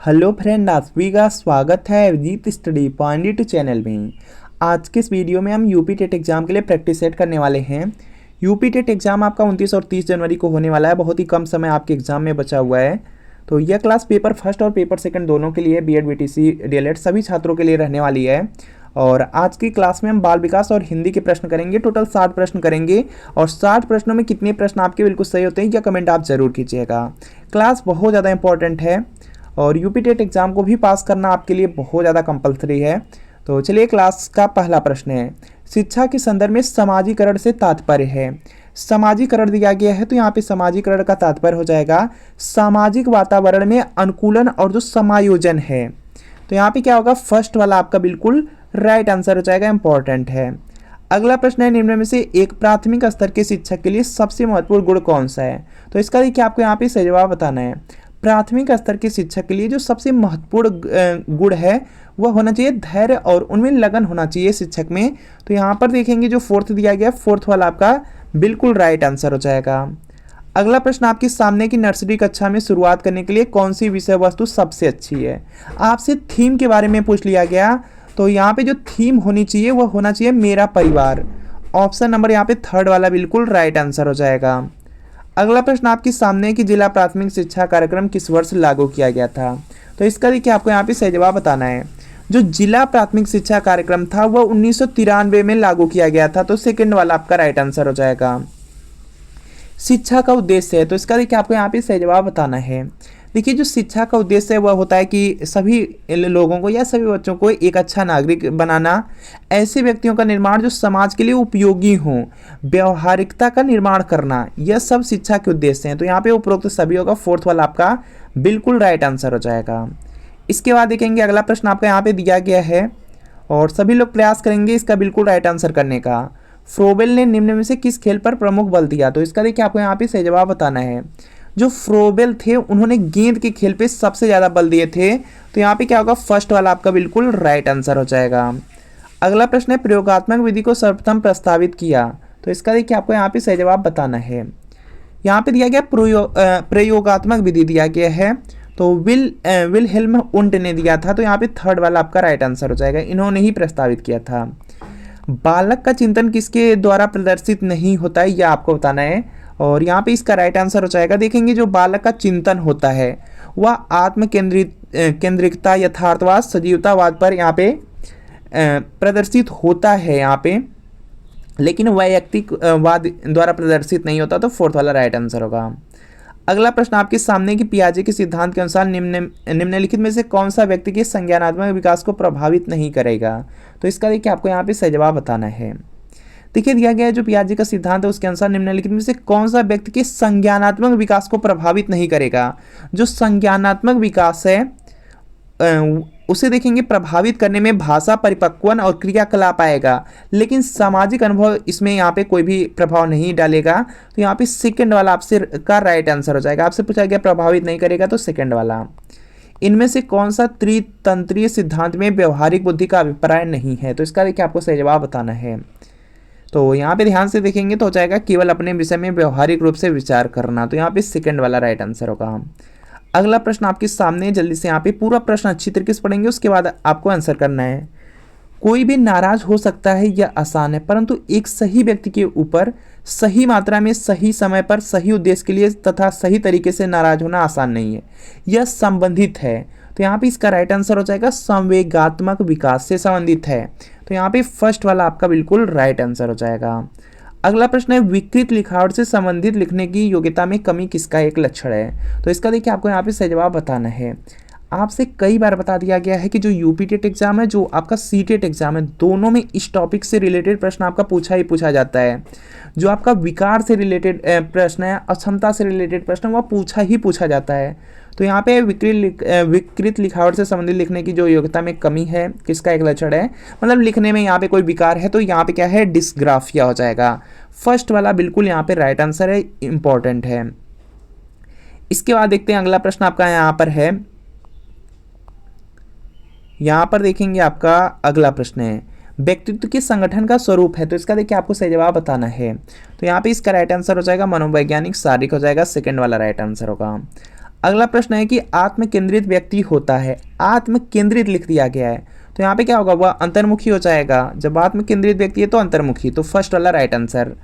Hello friend, आप सभी का स्वागत है अभिजीत स्टडी पॉइंट चैनल में। आज के इस वीडियो में हम यूपी टेट एग्जाम के लिए प्रैक्टिस सेट करने वाले हैं। यूपी टेट एग्जाम आपका 29 और 30 जनवरी को होने वाला है। बहुत ही कम समय आपके एग्जाम में बचा हुआ है। तो यह क्लास पेपर फर्स्ट और पेपर सेकंड दोनों के लिए बीएड बीटीसी डीएलएड सभी छात्रों के लिए रहने वाली है। और आज की क्लास में हम बाल विकास और हिंदी के प्रश्न करेंगे। टोटल 60 प्रश्न करेंगे और 60 प्रश्नों में कितने प्रश्न आपके बिल्कुल सही होते हैं यह कमेंट आप जरूर कीजिएगा। क्लास बहुत ज़्यादा इंपॉर्टेंट है और यूपी टेट एग्जाम को भी पास करना आपके लिए बहुत ज़्यादा कंपलसरी है। तो चलिए, क्लास का पहला प्रश्न है, शिक्षा के संदर्भ में समाजीकरण से तात्पर्य है। समाजीकरण दिया गया है तो यहाँ पे समाजीकरण का तात्पर्य हो जाएगा सामाजिक वातावरण में अनुकूलन और जो समायोजन है। तो यहाँ पे क्या होगा, फर्स्ट वाला आपका बिल्कुल राइट आंसर हो जाएगा, इंपॉर्टेंट है। अगला प्रश्न है, निम्न में से एक प्राथमिक स्तर के शिक्षक के लिए सबसे महत्वपूर्ण गुण कौन सा है। तो इसका देखिए आपको यहाँ पे सही जवाब बताना है। प्राथमिक स्तर के शिक्षक के लिए जो सबसे महत्वपूर्ण गुण है वह होना चाहिए धैर्य और उनमें लगन होना चाहिए शिक्षक में। तो यहाँ पर देखेंगे जो फोर्थ दिया गया, फोर्थ वाला आपका बिल्कुल राइट आंसर हो जाएगा। अगला प्रश्न आपके सामने की नर्सरी कक्षा में शुरुआत करने के लिए कौन सी विषय वस्तु सबसे अच्छी है। आपसे थीम के बारे में पूछ लिया गया। तो यहाँ पे जो थीम होनी चाहिए वह होना चाहिए मेरा परिवार। ऑप्शन नंबर यहाँ पे थर्ड वाला बिल्कुल राइट आंसर हो जाएगा। अगला प्रश्न आपके सामने कि जिला प्राथमिक शिक्षा कार्यक्रम किस वर्ष लागू किया गया था। तो इसका देखिए आपको यहाँ पे सही जवाब बताना है। जो जिला प्राथमिक शिक्षा कार्यक्रम था वह 1993 में लागू किया गया था। तो सेकंड वाला आपका राइट आंसर हो जाएगा। शिक्षा का उद्देश्य है, तो इसका देखिए आपको यहाँ पे सही जवाब बताना है। देखिए जो शिक्षा का उद्देश्य है वह होता है कि सभी लोगों को या सभी बच्चों को एक अच्छा नागरिक बनाना, ऐसे व्यक्तियों का निर्माण जो समाज के लिए उपयोगी हों, व्यवहारिकता का निर्माण करना, यह सब शिक्षा के उद्देश्य हैं। तो यहाँ पे उपरोक्त सभी होगा, फोर्थ वाला आपका बिल्कुल राइट आंसर हो जाएगा। इसके बाद देखेंगे अगला प्रश्न आपका यहाँ पे दिया गया है और सभी लोग प्रयास करेंगे इसका बिल्कुल राइट आंसर करने का। फ्रोबेल ने निम्न में से किस खेल पर प्रमुख बल दिया। तो इसका देखिए आपको यहाँ पे सही जवाब बताना है। जो फ्रोबेल थे उन्होंने गेंद के खेल पे सबसे ज़्यादा बल दिए थे। तो यहाँ पे क्या होगा, फर्स्ट वाला आपका बिल्कुल राइट आंसर हो जाएगा। अगला प्रश्न है, प्रयोगात्मक विधि को सर्वप्रथम प्रस्तावित किया। तो इसका देखिए आपको यहाँ पे सही जवाब बताना है। यहाँ पे दिया गया प्रयोगात्मक विधि दिया गया है। तो विलहेल्म उंट ने दिया था। तो यहाँ पे थर्ड वाला आपका राइट आंसर हो जाएगा, इन्होंने ही प्रस्तावित किया था। बालक का चिंतन किसके द्वारा प्रदर्शित नहीं होता है यह आपको बताना है और यहाँ पे इसका राइट आंसर हो जाएगा। देखेंगे जो बालक का चिंतन होता है वह आत्म केंद्रिकता, यथार्थवाद, सजीवतावाद पर यहाँ पे प्रदर्शित होता है यहाँ पे, लेकिन वैयक्तिकवाद द्वारा प्रदर्शित नहीं होता। तो फोर्थ वाला राइट आंसर होगा। अगला प्रश्न आपके सामने कि पियाजे के सिद्धांत के अनुसार निम्नलिखित में से कौन सा व्यक्ति के संज्ञानात्मक विकास को प्रभावित नहीं करेगा। तो इसका देखिए आपको यहाँ पे सही जवाब बताना है। देखिए दिया गया है जो पियाजे का सिद्धांत है उसके अनुसार निम्नलिखित में से कौन सा व्यक्ति के संज्ञानात्मक विकास को प्रभावित नहीं करेगा। जो संज्ञानात्मक विकास है उसे देखेंगे प्रभावित करने में भाषा, परिपक्वन और क्रियाकलाप आएगा, लेकिन सामाजिक अनुभव इसमें यहाँ पे कोई भी प्रभाव नहीं डालेगा। तो यहाँ पे सेकंड वाला आपसे का राइट आंसर हो जाएगा। आपसे पूछा गया प्रभावित नहीं करेगा, तो सेकंड वाला। इनमें से कौन सा त्रितंत्रीय सिद्धांत में व्यवहारिक बुद्धि का अभिप्राय नहीं है। तो इसका देखिए आपको सही जवाब बताना है। तो यहाँ पे ध्यान से देखेंगे तो हो जाएगा केवल अपने विषय में व्यवहारिक रूप से विचार करना। तो यहाँ पे सेकंड वाला राइट आंसर होगा। अगला प्रश्न आपके सामने, जल्दी से यहाँ पे पूरा प्रश्न अच्छी तरीके से पढ़ेंगे, उसके बाद आपको आंसर करना है। कोई भी नाराज हो सकता है यह आसान है, परंतु एक सही व्यक्ति के ऊपर सही मात्रा में, सही समय पर, सही उद्देश्य के लिए तथा सही तरीके से नाराज होना आसान नहीं है, यह संबंधित है। तो यहाँ पे इसका राइट आंसर हो जाएगा संवेगात्मक विकास से संबंधित है। तो यहाँ पे फर्स्ट वाला आपका बिल्कुल राइट आंसर हो जाएगा। अगला प्रश्न है, विकृत लिखावट से संबंधित लिखने की योग्यता में कमी किसका एक लक्षण है। तो इसका देखिए आपको यहाँ पे सही जवाब बताना है। आपसे कई बार बता दिया गया है कि जो यूपी टेट एग्जाम है, जो आपका सी टेट एग्जाम है, दोनों में इस टॉपिक से रिलेटेड प्रश्न आपका पूछा ही पूछा जाता है। जो आपका विकार से रिलेटेड प्रश्न है, अक्षमता से रिलेटेड प्रश्न, वह पूछा ही पूछा जाता है। तो यहाँ पे विकृत लिखावट से संबंधित लिखने की जो योग्यता में कमी है, किसका एक लक्षण है, मतलब लिखने में यहाँ पे कोई विकार है, तो यहाँ पे क्या है, डिस्ग्राफिया हो जाएगा। फर्स्ट वाला बिल्कुल यहाँ पे राइट आंसर है, इंपॉर्टेंट है। इसके बाद देखते हैं अगला प्रश्न आपका यहाँ पर है। यहाँ पर देखेंगे आपका अगला प्रश्न है, व्यक्तित्व के संगठन का स्वरूप है। तो इसका देखिए आपको सही जवाब बताना है। तो यहाँ पे इसका राइट आंसर हो जाएगा मनोवैज्ञानिक, शारीरिक हो जाएगा, सेकंड वाला राइट आंसर होगा। अगला प्रश्न है कि आत्म केंद्रित व्यक्ति होता है, आत्म केंद्रित लिख दिया गया है, तो यहाँ पे क्या होगा, वह अंतर्मुखी हो जाएगा। जब आत्म केंद्रित व्यक्ति है तो अंतर्मुखी, तो फर्स्ट वाला राइट आंसर।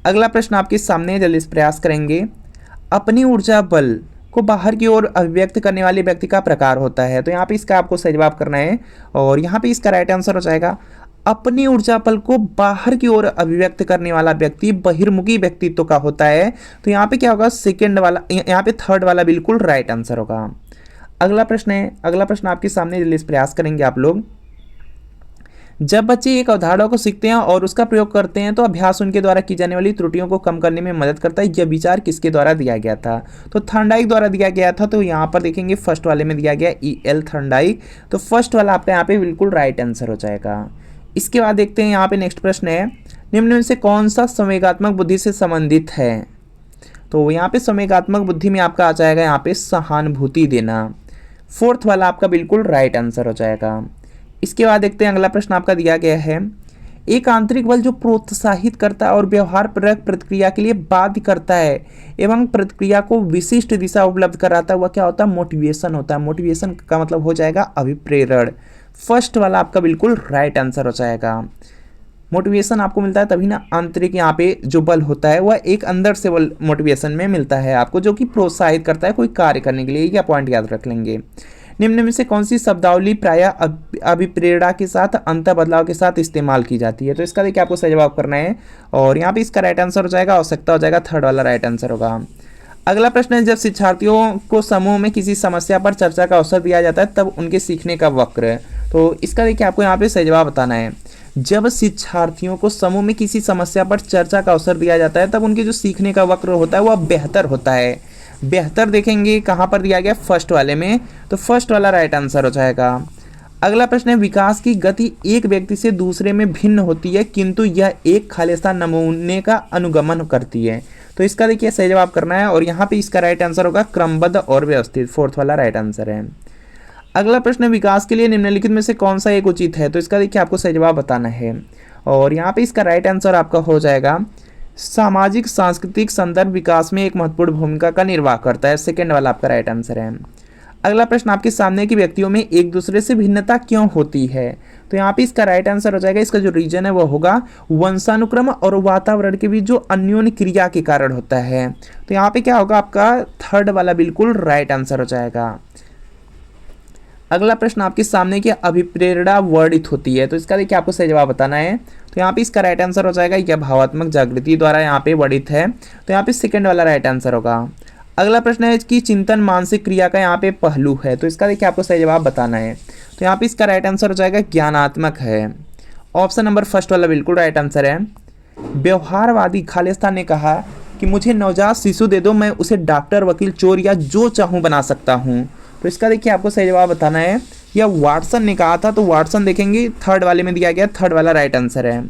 अगला प्रश्न आपके सामने है, जल्दी से प्रयास करेंगे। अपनी ऊर्जा बल को बाहर की ओर अभिव्यक्त करने वाले व्यक्ति का प्रकार होता है, तो यहाँ पे इसका आपको सही जवाब करना है और यहाँ पे इसका राइट आंसर हो जाएगा अपनी ऊर्जा बल को बाहर की ओर अभिव्यक्त करने वाला व्यक्ति बहिर्मुखी व्यक्तित्व का होता है। तो यहाँ पे क्या होगा, सेकंड वाला, यहाँ पे थर्ड वाला बिल्कुल राइट आंसर होगा। अगला प्रश्न है, अगला प्रश्न आपके सामने जल्दी से प्रयास करेंगे आप लोग। जब बच्चे एक अवधारणा को सीखते हैं और उसका प्रयोग करते हैं तो अभ्यास उनके द्वारा की जाने वाली त्रुटियों को कम करने में मदद करता है। यह विचार किसके द्वारा दिया गया था, तो थर्नडाइक द्वारा दिया गया था। तो यहाँ पर देखेंगे फर्स्ट वाले में दिया गया E.L. थर्नडाइक, तो फर्स्ट वाला आपका यहाँ पे बिल्कुल राइट आंसर हो जाएगा। इसके बाद देखते हैं यहाँ पे नेक्स्ट प्रश्न है, निम्न में से कौन सा संवेगात्मक बुद्धि से संबंधित है, तो यहाँ पे संवेगात्मक बुद्धि में आपका आ जाएगा यहाँ पे सहानुभूति देना, फोर्थ वाला आपका बिल्कुल राइट आंसर हो जाएगा। इसके बाद देखते हैं अगला प्रश्न आपका दिया गया है, एक आंतरिक बल जो प्रोत्साहित करता है और व्यवहार परक प्रतिक्रिया के लिए बाध्य करता है एवं प्रतिक्रिया को विशिष्ट दिशा उपलब्ध कराता है, वह क्या होता है, मोटिवेशन होता है। मोटिवेशन का मतलब हो जाएगा अभिप्रेरण, फर्स्ट वाला आपका बिल्कुल राइट आंसर हो जाएगा। मोटिवेशन आपको मिलता है तभी ना, आंतरिक यहाँ पे जो बल होता है वह एक अंदर से बल मोटिवेशन में मिलता है आपको, जो कि प्रोत्साहित करता है कोई कार्य करने के लिए। यह पॉइंट याद रख लेंगे। निम्न में से कौन सी शब्दावली प्रायः अभिप्रेरणा के साथ अंत बदलाव के साथ इस्तेमाल की जाती है, तो इसका देखिए आपको सही जवाब करना है और यहाँ पे इसका राइट आंसर हो जाएगा, आवश्यकता हो जाएगा, थर्ड वाला राइट आंसर होगा। अगला प्रश्न है, जब शिक्षार्थियों को समूह में किसी समस्या पर चर्चा का अवसर दिया जाता है तब उनके सीखने का वक्र, तो इसका देखिए आपको यहाँ पे सही जवाब बताना है। जब शिक्षार्थियों को समूह में किसी समस्या पर चर्चा का अवसर दिया जाता है तब उनके जो सीखने का वक्र होता है वह बेहतर होता है। बेहतर देखेंगे कहाँ पर दिया गया, फर्स्ट वाले में, तो फर्स्ट वाला राइट आंसर हो जाएगा। अगला प्रश्न है, विकास की गति एक व्यक्ति से दूसरे में भिन्न होती है किंतु यह एक खालिस्तान नमूने का अनुगमन करती है, तो इसका देखिए सही जवाब करना है और यहाँ पे इसका राइट आंसर होगा क्रमबद्ध और व्यवस्थित, फोर्थ वाला राइट आंसर है। अगला प्रश्न, विकास के लिए निम्नलिखित में से कौन सा एक उचित है, तो इसका देखिए आपको सही जवाब बताना है और यहाँ पे इसका राइट आंसर आपका हो जाएगा सामाजिक सांस्कृतिक संदर्भ विकास में एक महत्वपूर्ण भूमिका का निर्वाह करता है, सेकंड वाला आपका राइट आंसर है। अगला प्रश्न आपके सामने कि व्यक्तियों में एक दूसरे से भिन्नता क्यों होती है, तो यहाँ पे इसका राइट आंसर हो जाएगा, इसका जो रीजन है वो होगा वंशानुक्रम और वातावरण के बीच जो अन्योन्य क्रिया के कारण होता है, तो यहाँ पे क्या होगा, आपका थर्ड वाला बिल्कुल राइट आंसर हो जाएगा। अगला प्रश्न आपके सामने की अभिप्रेरणा वर्णित होती है, तो इसका देखिए आपको सही जवाब बताना है, तो यहाँ पे इसका राइट आंसर हो जाएगा यह भावात्मक जागृति द्वारा यहाँ पे वर्णित है, तो यहाँ पे सेकंड वाला राइट आंसर होगा। अगला प्रश्न है कि चिंतन मानसिक क्रिया का यहाँ पे पहलू है, तो इसका देखिए आपको सही जवाब बताना है, तो यहाँ पे इसका राइट आंसर हो जाएगा ज्ञानात्मक है, ऑप्शन नंबर फर्स्ट वाला बिल्कुल राइट आंसर है। व्यवहारवादी खालिस्तान ने कहा कि मुझे नवजात शिशु दे दो, मैं उसे डॉक्टर, वकील, चोर या जो चाहूँ बना सकता हूँ, तो इसका देखिए आपको सही जवाब बताना है। यह वाटसन ने कहा था, तो वाटसन देखेंगे थर्ड वाले में दिया गया, थर्ड वाला राइट आंसर है।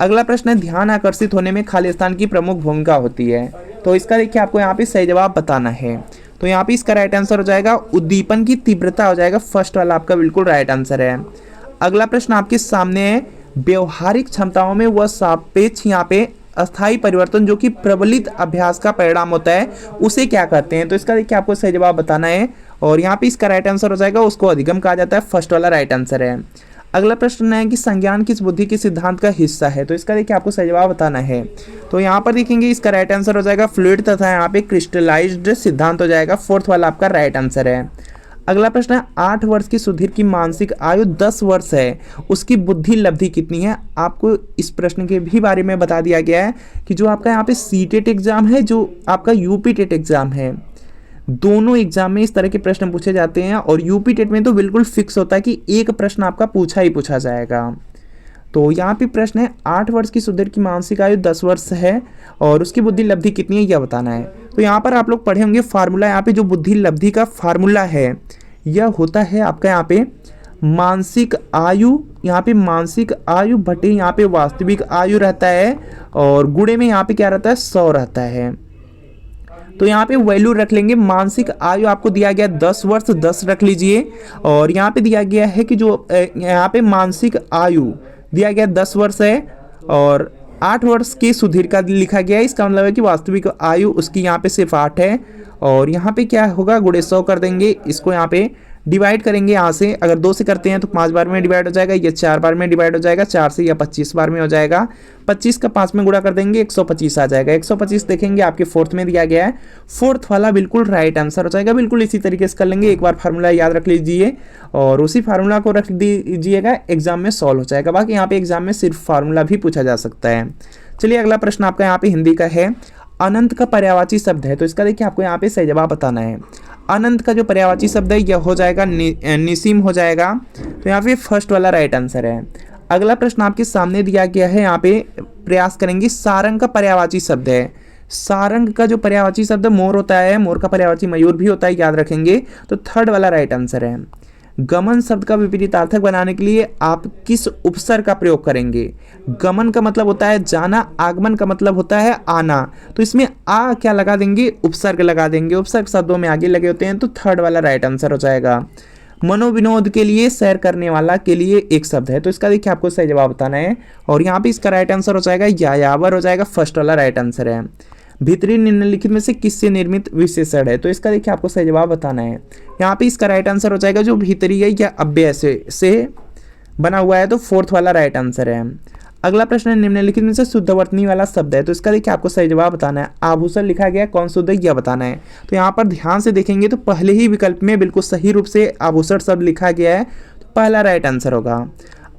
अगला प्रश्न है, ध्यान आकर्षित होने में खालिस्तान की प्रमुख भूमिका होती है, तो इसका देखिए आपको यहाँ पे सही जवाब बताना है, तो यहाँ पे इसका राइट आंसर हो जाएगा उद्दीपन की तीव्रता हो जाएगा, फर्स्ट वाला आपका बिल्कुल राइट आंसर है। अगला प्रश्न आपके सामने है, व्यवहारिक क्षमताओं में वह सापेक्ष यहाँ पे अस्थायी परिवर्तन जो कि प्रबलित अभ्यास का परिणाम होता है उसे क्या कहते हैं, तो इसका देखिए आपको सही जवाब बताना है और यहाँ पे इसका राइट आंसर हो जाएगा उसको अधिगम कहा जाता है, फर्स्ट वाला राइट आंसर है। अगला प्रश्न है कि संज्ञान किस बुद्धि के सिद्धांत का हिस्सा है, तो इसका देखिए आपको सही जवाब बताना है, तो यहाँ पर देखेंगे इसका राइट आंसर हो जाएगा फ्लूइड तथा यहाँ पे क्रिस्टलाइज्ड सिद्धांत हो जाएगा, फोर्थ वाला आपका राइट आंसर है। अगला प्रश्न है, 8 वर्ष की सुधीर की मानसिक आयु 10 वर्ष है, उसकी बुद्धि लब्धि कितनी है, आपको इस प्रश्न के भी बारे में बता दिया गया है कि जो आपका यहाँ पे सीटेट एग्जाम है, जो आपका यूपी टेट एग्जाम है, दोनों एग्जाम में इस तरह के प्रश्न पूछे जाते हैं और यूपी टेट में तो बिल्कुल फिक्स होता है कि एक प्रश्न आपका पूछा ही पूछा जाएगा। तो यहाँ पे प्रश्न है, 8 वर्ष की सुधीर की मानसिक आयु 10 वर्ष है और उसकी बुद्धि लब्धि कितनी है यह बताना है। तो यहाँ पर आप लोग पढ़े होंगे फार्मूला, यहाँ पे जो बुद्धि लब्धि का फार्मूला है यह होता है आपका यहाँ पे मानसिक आयु, यहाँ पे मानसिक आयु बटे यहाँ पे वास्तविक आयु रहता है और गुणे में यहाँ पे क्या रहता है 100 रहता है। तो यहाँ पे वैल्यू रख लेंगे, मानसिक आयु आपको दिया गया 10 वर्ष, 10 रख लीजिए और यहाँ पे दिया गया है कि जो यहाँ पे मानसिक आयु दिया गया 10 वर्ष है और 8 वर्ष की सुधीर का लिखा गया है। इसका मतलब है कि वास्तविक आयु उसकी यहाँ पे सिर्फ 8 है। और यहाँ पे क्या होगा, गुणे 100 कर देंगे, इसको यहाँ पे डिवाइड करेंगे। यहाँ से अगर 2 से करते हैं तो 5 बार में डिवाइड हो जाएगा, ये 4 बार में डिवाइड हो जाएगा, 4 से या 25 बार में हो जाएगा। 25 का 5 में गुणा कर देंगे, 125 आ जाएगा। 125 देखेंगे आपके फोर्थ में दिया गया है, फोर्थ वाला बिल्कुल राइट आंसर हो जाएगा। बिल्कुल इसी तरीके से कर लेंगे। एक बार फार्मूला याद रख लीजिए और उसी फार्मूला को रख दीजिएगा, एग्जाम में सॉल्व हो जाएगा। बाकी यहाँ पे एग्जाम में सिर्फ फार्मूला भी पूछा जा सकता है। चलिए अगला प्रश्न आपका यहाँ पे हिंदी का है। अनंत का पर्यायवाची शब्द है, तो इसका देखिए आपको यहाँ पे सही जवाब बताना है। अनंत का जो पर्यायवाची शब्द है यह हो जाएगा निसीम हो जाएगा। तो यहाँ पे फर्स्ट वाला राइट आंसर है। अगला प्रश्न आपके सामने दिया गया है, यहाँ पे प्रयास करेंगे। सारंग का पर्यायवाची शब्द है। सारंग का जो पर्यायवाची शब्द मोर होता है, मोर का पर्यायवाची मयूर भी होता है, याद रखेंगे। तो थर्ड वाला राइट आंसर है। गमन शब्द का विपरीतार्थक बनाने के लिए आप किस उपसर्ग का प्रयोग करेंगे? गमन का मतलब होता है जाना, आगमन का मतलब होता है आना। तो इसमें आ क्या लगा देंगे? उपसर्ग लगा देंगे। उपसर्ग शब्दों में आगे लगे होते हैं, तो थर्ड वाला राइट आंसर हो जाएगा। मनोविनोद के लिए, सैर करने वाला के लिए एक शब्द है, तो इसका देखिए आपको सही जवाब बताना है। और यहाँ पे इसका राइट आंसर हो जाएगा यायावर हो जाएगा, फर्स्ट वाला राइट आंसर है। भीतरी निम्नलिखित में से किससे निर्मित विशेषण है? तो इसका देखिए आपको सही जवाब बताना है। यहाँ पे इसका राइट आंसर हो जाएगा जो भीतरी है या अव्यय से बना हुआ है, तो फोर्थ वाला राइट आंसर है। अगला प्रश्न है, निम्नलिखित में से शुद्धवर्तनी वाला शब्द है, तो इसका देखिए आपको सही जवाब बताना है। आभूषण लिखा गया, कौन शुद्ध है यह बताना है। तो यहाँ पर ध्यान से देखेंगे तो पहले ही विकल्प में बिल्कुल सही रूप से आभूषण शब्द लिखा गया है, तो पहला राइट आंसर होगा।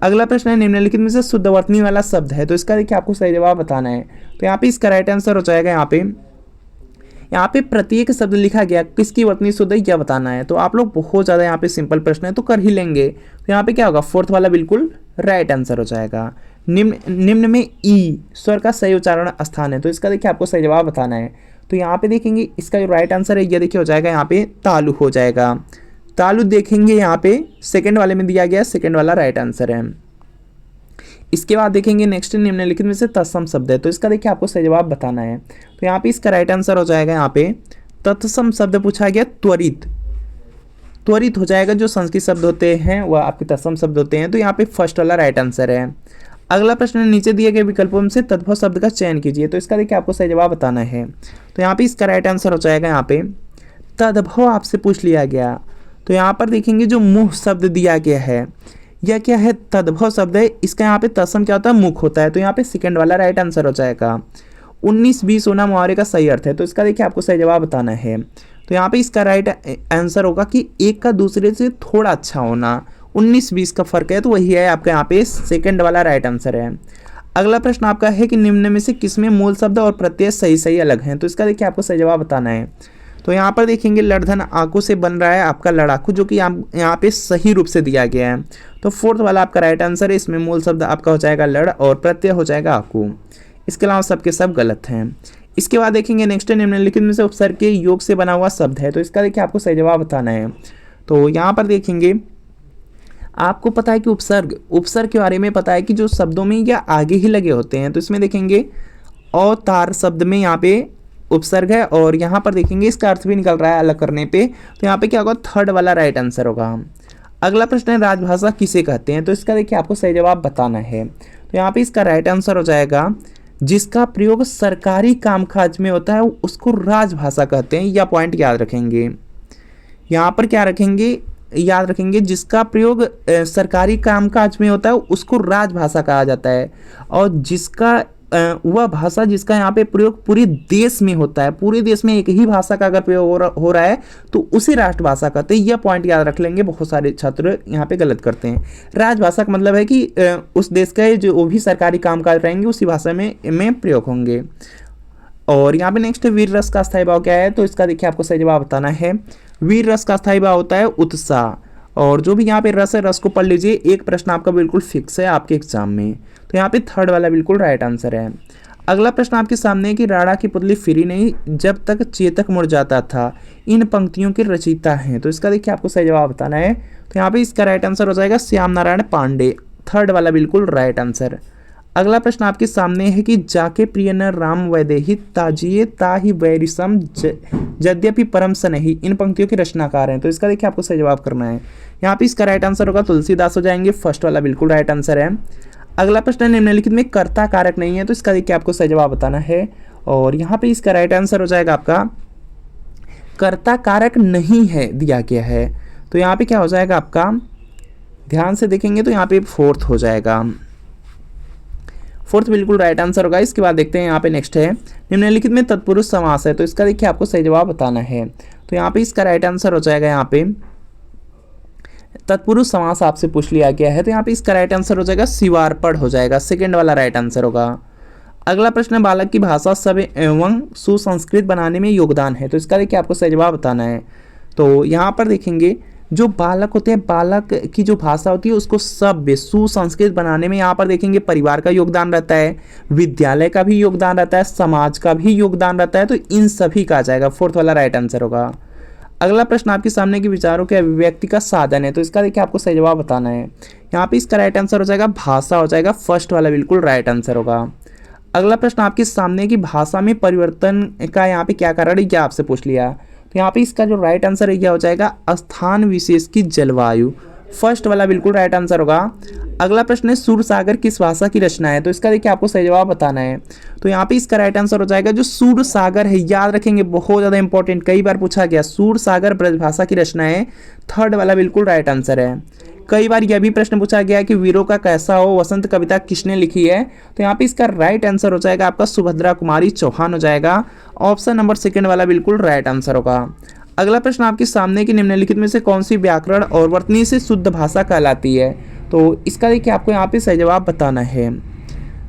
अगला प्रश्न है, निम्नलिखित में से शुद्धवर्तनी वाला शब्द है, तो इसका देखिए आपको सही जवाब बताना है। तो यहाँ पे इसका राइट आंसर हो जाएगा, यहाँ पे प्रत्येक शब्द लिखा गया, किसकी वर्तनी शुद्ध है यह बताना है। तो आप लोग बहुत ज़्यादा यहाँ पे सिंपल प्रश्न है तो कर ही लेंगे। तो यहाँ पे क्या होगा, फोर्थ वाला बिल्कुल राइट आंसर हो जाएगा। निम्न में ई स्वर का सही उच्चारण स्थान है, तो इसका देखिए आपको सही जवाब बताना है। तो यहाँ पे देखेंगे इसका जो राइट आंसर है यह देखिए हो जाएगा, यहाँ पे तालु हो जाएगा। तालु देखेंगे यहाँ पे सेकंड वाले में दिया गया, सेकंड वाला राइट आंसर है। इसके बाद देखेंगे नेक्स्ट, निम्नलिखित में से तत्सम शब्द है, तो इसका देखिए आपको सही जवाब बताना है। तो यहाँ पे इसका राइट आंसर हो जाएगा, यहाँ पे तत्सम शब्द पूछा गया त्वरित। त्वरित हो जाएगा, जो संस्कृत शब्द होते हैं वह आपके तत्सम शब्द होते हैं, तो यहाँ पे फर्स्ट वाला राइट आंसर है। अगला प्रश्न, नीचे दिए गए विकल्पों में से तद्भव शब्द का चयन कीजिए, तो इसका देखिए आपको सही जवाब बताना है। तो यहाँ पे इसका राइट आंसर हो जाएगा, यहाँ पे तद्भव आपसे पूछ लिया गया। तो यहाँ पर देखेंगे जो मुह शब्द दिया गया है यह क्या है, तद्भव शब्द है। इसका यहाँ पे तत्सम क्या होता है, मुख होता है, तो यहाँ पे सेकंड वाला राइट आंसर हो जाएगा। 19-20 होना मुहावरे का सही अर्थ है, तो इसका देखिए आपको सही जवाब बताना है। तो यहाँ पे इसका राइट आंसर होगा कि एक का दूसरे से थोड़ा अच्छा होना। 19-20 का फर्क है, तो वही है आपका यहाँ पे सेकंड वाला राइट आंसर है। अगला प्रश्न आपका है कि निम्न में से किसमें मूल शब्द और प्रत्यय सही अलग हैं, तो इसका देखिए आपको सही जवाब बताना है। तो यहाँ पर देखेंगे लड़धन आंखों से बन रहा है आपका लड़ाकू, जो कि यहाँ पे सही रूप से दिया गया है, तो फोर्थ वाला आपका राइट आंसर है। इसमें मूल शब्द आपका हो जाएगा लड़ और प्रत्यय हो जाएगा आंकू। इसके अलावा सबके सब गलत हैं। इसके बाद देखेंगे नेक्स्ट, निम्नलिखित में से उपसर्ग के योग से बना हुआ शब्द है, तो इसका देखिए आपको सही जवाब बताना है। तो यहाँ पर देखेंगे आपको पता है कि उपसर्ग के बारे में पता है कि जो शब्दों में या आगे ही लगे होते हैं, तो इसमें देखेंगे अवतार शब्द में यहाँ पे उपसर्ग है, और यहाँ पर देखेंगे इसका अर्थ भी निकल रहा है अलग करने पे, तो यहाँ पे क्या होगा, थर्ड वाला राइट आंसर होगा। अगला प्रश्न है, राजभाषा किसे कहते हैं, तो इसका देखिए आपको सही जवाब बताना है। तो यहाँ पे इसका राइट आंसर हो जाएगा, जिसका प्रयोग सरकारी कामकाज में होता है उसको राजभाषा कहते हैं। यह पॉइंट याद रखेंगे, यहाँ पर क्या रखेंगे, याद रखेंगे जिसका प्रयोग सरकारी कामकाज में होता है उसको राजभाषा कहा जाता है, और जिसका वह भाषा जिसका यहाँ पे प्रयोग पूरे देश में होता है, पूरे देश में एक ही भाषा का अगर प्रयोग हो रहा है तो उसे राष्ट्रभाषा कहते हैं। यह पॉइंट याद रख लेंगे, बहुत सारे छात्र यहाँ पे गलत करते हैं। राजभाषा का मतलब है कि उस देश के जो भी सरकारी कामकाज रहेंगे उसी भाषा में प्रयोग होंगे। और यहाँ पे नेक्स्ट, वीर रस का स्थायी भाव क्या है, तो इसका देखिए आपको सही जवाब बताना है। वीर रस का स्थायी भाव होता है उत्साह, और जो भी यहाँ पे रस है रस को पढ़ लीजिए, एक प्रश्न आपका बिल्कुल फिक्स है आपके एग्जाम में, तो यहाँ पे थर्ड वाला बिल्कुल राइट आंसर है। अगला प्रश्न आपके सामने है कि राणा की पुतली फिरी नहीं जब तक चेतक मुड़ जाता था, इन पंक्तियों के रचयिता हैं, तो इसका देखिए आपको सही जवाब बताना है। तो यहाँ पे इसका राइट आंसर हो जाएगा श्याम नारायण पांडे, थर्ड वाला बिल्कुल राइट आंसर। अगला प्रश्न आपके सामने है कि जाके प्रिय न राम वैदेही ताजिए ताहि वैरिसम यद्यपि परम सनहि, इन पंक्तियों के रचनाकार हैं, तो इसका देखिए आपको सही जवाब करना है। यहाँ पे इसका राइट आंसर होगा तुलसीदास हो जाएंगे, फर्स्ट वाला बिल्कुल राइट आंसर है। अगला प्रश्न निम्नलिखित में कर्ता कारक नहीं है, तो इसका देखिए आपको सही जवाब बताना है। और यहाँ पे इसका राइट आंसर हो जाएगा आपका कर्ता कारक नहीं है दिया गया है, तो यहाँ पे क्या हो जाएगा आपका, ध्यान से देखेंगे तो यहाँ पे फोर्थ हो जाएगा, फोर्थ बिल्कुल राइट आंसर होगा। इसके बाद देखते हैं यहाँ पे नेक्स्ट है निम्नलिखित में तत्पुरुष समास है, तो इसका देखिए आपको सही जवाब बताना है। तो यहाँ पे इसका राइट आंसर हो जाएगा, यहाँ पे तत्पुरुष समास आपसे पूछ लिया गया है, तो यहाँ पे इसका राइट आंसर हो जाएगा शिवार्पण हो जाएगा, सेकंड वाला राइट आंसर होगा। अगला प्रश्न बालक की भाषा सभ्य एवं सुसंस्कृत बनाने में योगदान है, तो इसका देखिए आपको सही जवाब बताना है। तो यहाँ पर देखेंगे जो बालक होते हैं, बालक की जो भाषा होती है उसको सभ्य सुसंस्कृत बनाने में यहाँ पर देखेंगे परिवार का योगदान रहता है, विद्यालय का भी योगदान रहता है, समाज का भी योगदान रहता है, तो इन सभी का आ जाएगा, फोर्थ वाला राइट आंसर होगा। अगला प्रश्न आपके सामने की विचारों के अभिव्यक्ति का साधन है, तो इसका देखिए आपको सही जवाब बताना है। यहाँ पे इसका राइट आंसर हो जाएगा भाषा हो जाएगा, फर्स्ट वाला बिल्कुल राइट आंसर होगा। अगला प्रश्न आपके सामने की भाषा में परिवर्तन का यहाँ पे क्या कारण है, क्या आपसे पूछ लिया, तो यहाँ पे इसका जो राइट आंसर है क्या हो जाएगा, स्थान विशेष की जलवायु, फर्स्ट वाला बिल्कुल राइट आंसर होगा। अगला प्रश्न है सूरसागर किस भाषा की रचना है, तो इसका देखिए आपको सही जवाब बताना है। तो यहाँ पे इसका राइट आंसर हो जाएगा जो सूरसागर है, याद रखेंगे बहुत ज़्यादा इंपॉर्टेंट, कई बार पूछा गया, सूरसागर ब्रजभाषा की रचना है, थर्ड वाला बिल्कुल राइट आंसर है। कई बार यह भी प्रश्न पूछा गया कि वीरों का कैसा हो वसंत कविता किसने लिखी है, तो यहाँ पे इसका राइट आंसर हो जाएगा आपका सुभद्रा कुमारी चौहान हो जाएगा, ऑप्शन नंबर सेकंड वाला बिल्कुल राइट आंसर होगा। अगला प्रश्न आपके सामने की निम्नलिखित में से कौन सी व्याकरण और वर्तनी से शुद्ध भाषा कहलाती है, तो इसका देखिए आपको यहाँ पे सही जवाब बताना है।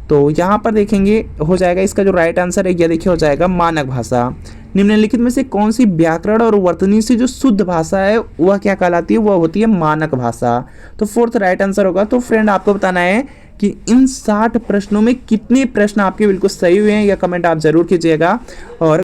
तो यहाँ पर देखेंगे हो जाएगा इसका जो राइट आंसर है यह देखिए हो जाएगा मानक भाषा। निम्नलिखित में से कौन सी व्याकरण और वर्तनी से जो शुद्ध भाषा है वह क्या कहलाती है, वह होती है मानक भाषा, तो फोर्थ राइट आंसर होगा। तो फ्रेंड आपको बताना है कि इन 60 प्रश्नों में कितने प्रश्न आपके बिल्कुल सही हुए हैं, यह कमेंट आप जरूर कीजिएगा। और